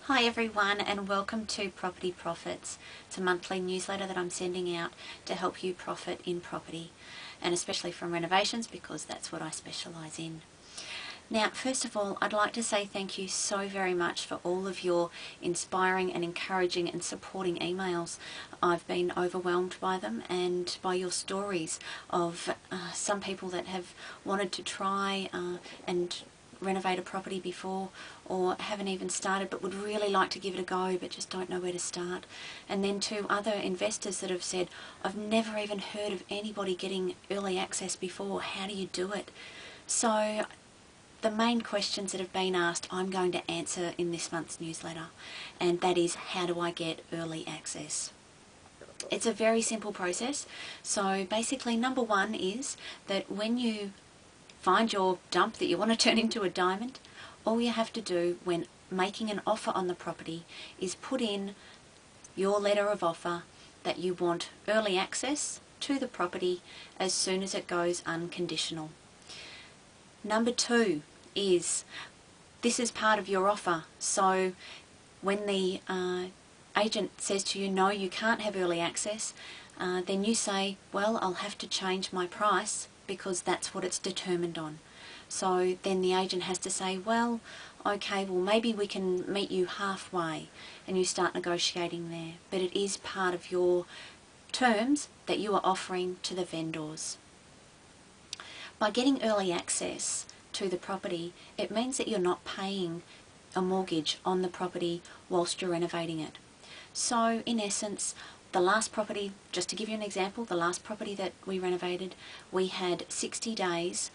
Hi everyone, and welcome to Property Profits. It's a monthly newsletter that I'm sending out to help you profit in property, and especially from renovations, because that's what I specialise in. Now, first of all, I'd like to say thank you so very much for all of your inspiring and encouraging and supporting emails. I've been overwhelmed by them and by your stories of some people that have wanted to try and renovate a property before, or haven't even started but would really like to give it a go but just don't know where to start. And then to other investors that have said, I've never even heard of anybody getting early access before, how do you do it? So the main questions that have been asked I'm going to answer in this month's newsletter, and that is, how do I get early access? It's a very simple process. So basically, number one is that when you find your dump that you want to turn into a diamond, all you have to do when making an offer on the property is put in your letter of offer that you want early access to the property as soon as it goes unconditional. Number two is, this is part of your offer. So when the agent says to you, no, you can't have early access, then you say, well, I'll have to change my price because that's what it's determined on. So then the agent has to say, well, okay, well maybe we can meet you halfway, and you start negotiating there. But it is part of your terms that you are offering to the vendors. By getting early access to the property, it means that you're not paying a mortgage on the property whilst you're renovating it. So in essence, the last property, just to give you an example, the last property that we renovated, we had 60 days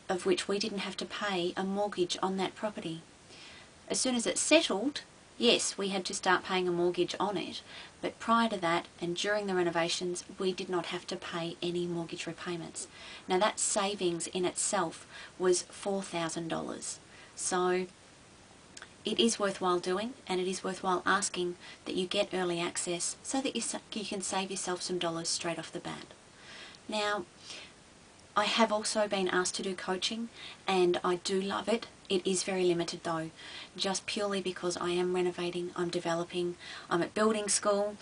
of which we didn't have to pay a mortgage on that property. As soon as it settled, yes, we had to start paying a mortgage on it, but prior to that and during the renovations, we did not have to pay any mortgage repayments. Now that savings in itself was $4,000. So it is worthwhile doing, and it is worthwhile asking that you get early access so that you can save yourself some dollars straight off the bat. Now, I have also been asked to do coaching, and I do love it. It is very limited though, just purely because I am renovating, I'm developing, I'm at building school,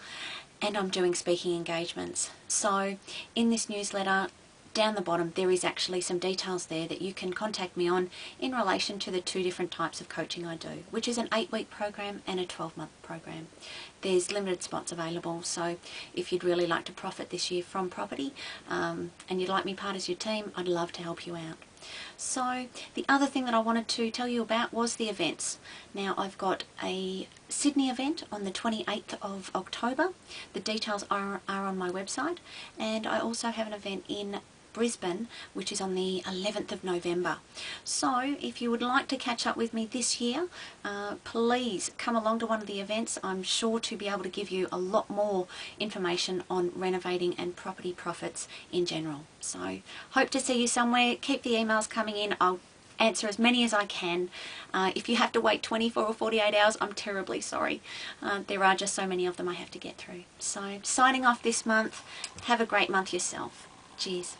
and I'm doing speaking engagements. So in this newsletter, down the bottom, there is actually some details there that you can contact me on in relation to the two different types of coaching I do, which is an 8-week program and a 12-month program. There's limited spots available, so if you'd really like to profit this year from property and you'd like me part of your team, I'd love to help you out. So the other thing that I wanted to tell you about was the events. Now I've got a Sydney event on the 28th of October. The details are on my website, and I also have an event in Brisbane, which is on the 11th of November. So if you would like to catch up with me this year, please come along to one of the events. I'm sure to be able to give you a lot more information on renovating and property profits in general. So hope to see you somewhere. Keep the emails coming in. I'll answer as many as I can. If you have to wait 24 or 48 hours, I'm terribly sorry. There are just so many of them I have to get through. So signing off this month. Have a great month yourself. Cheers.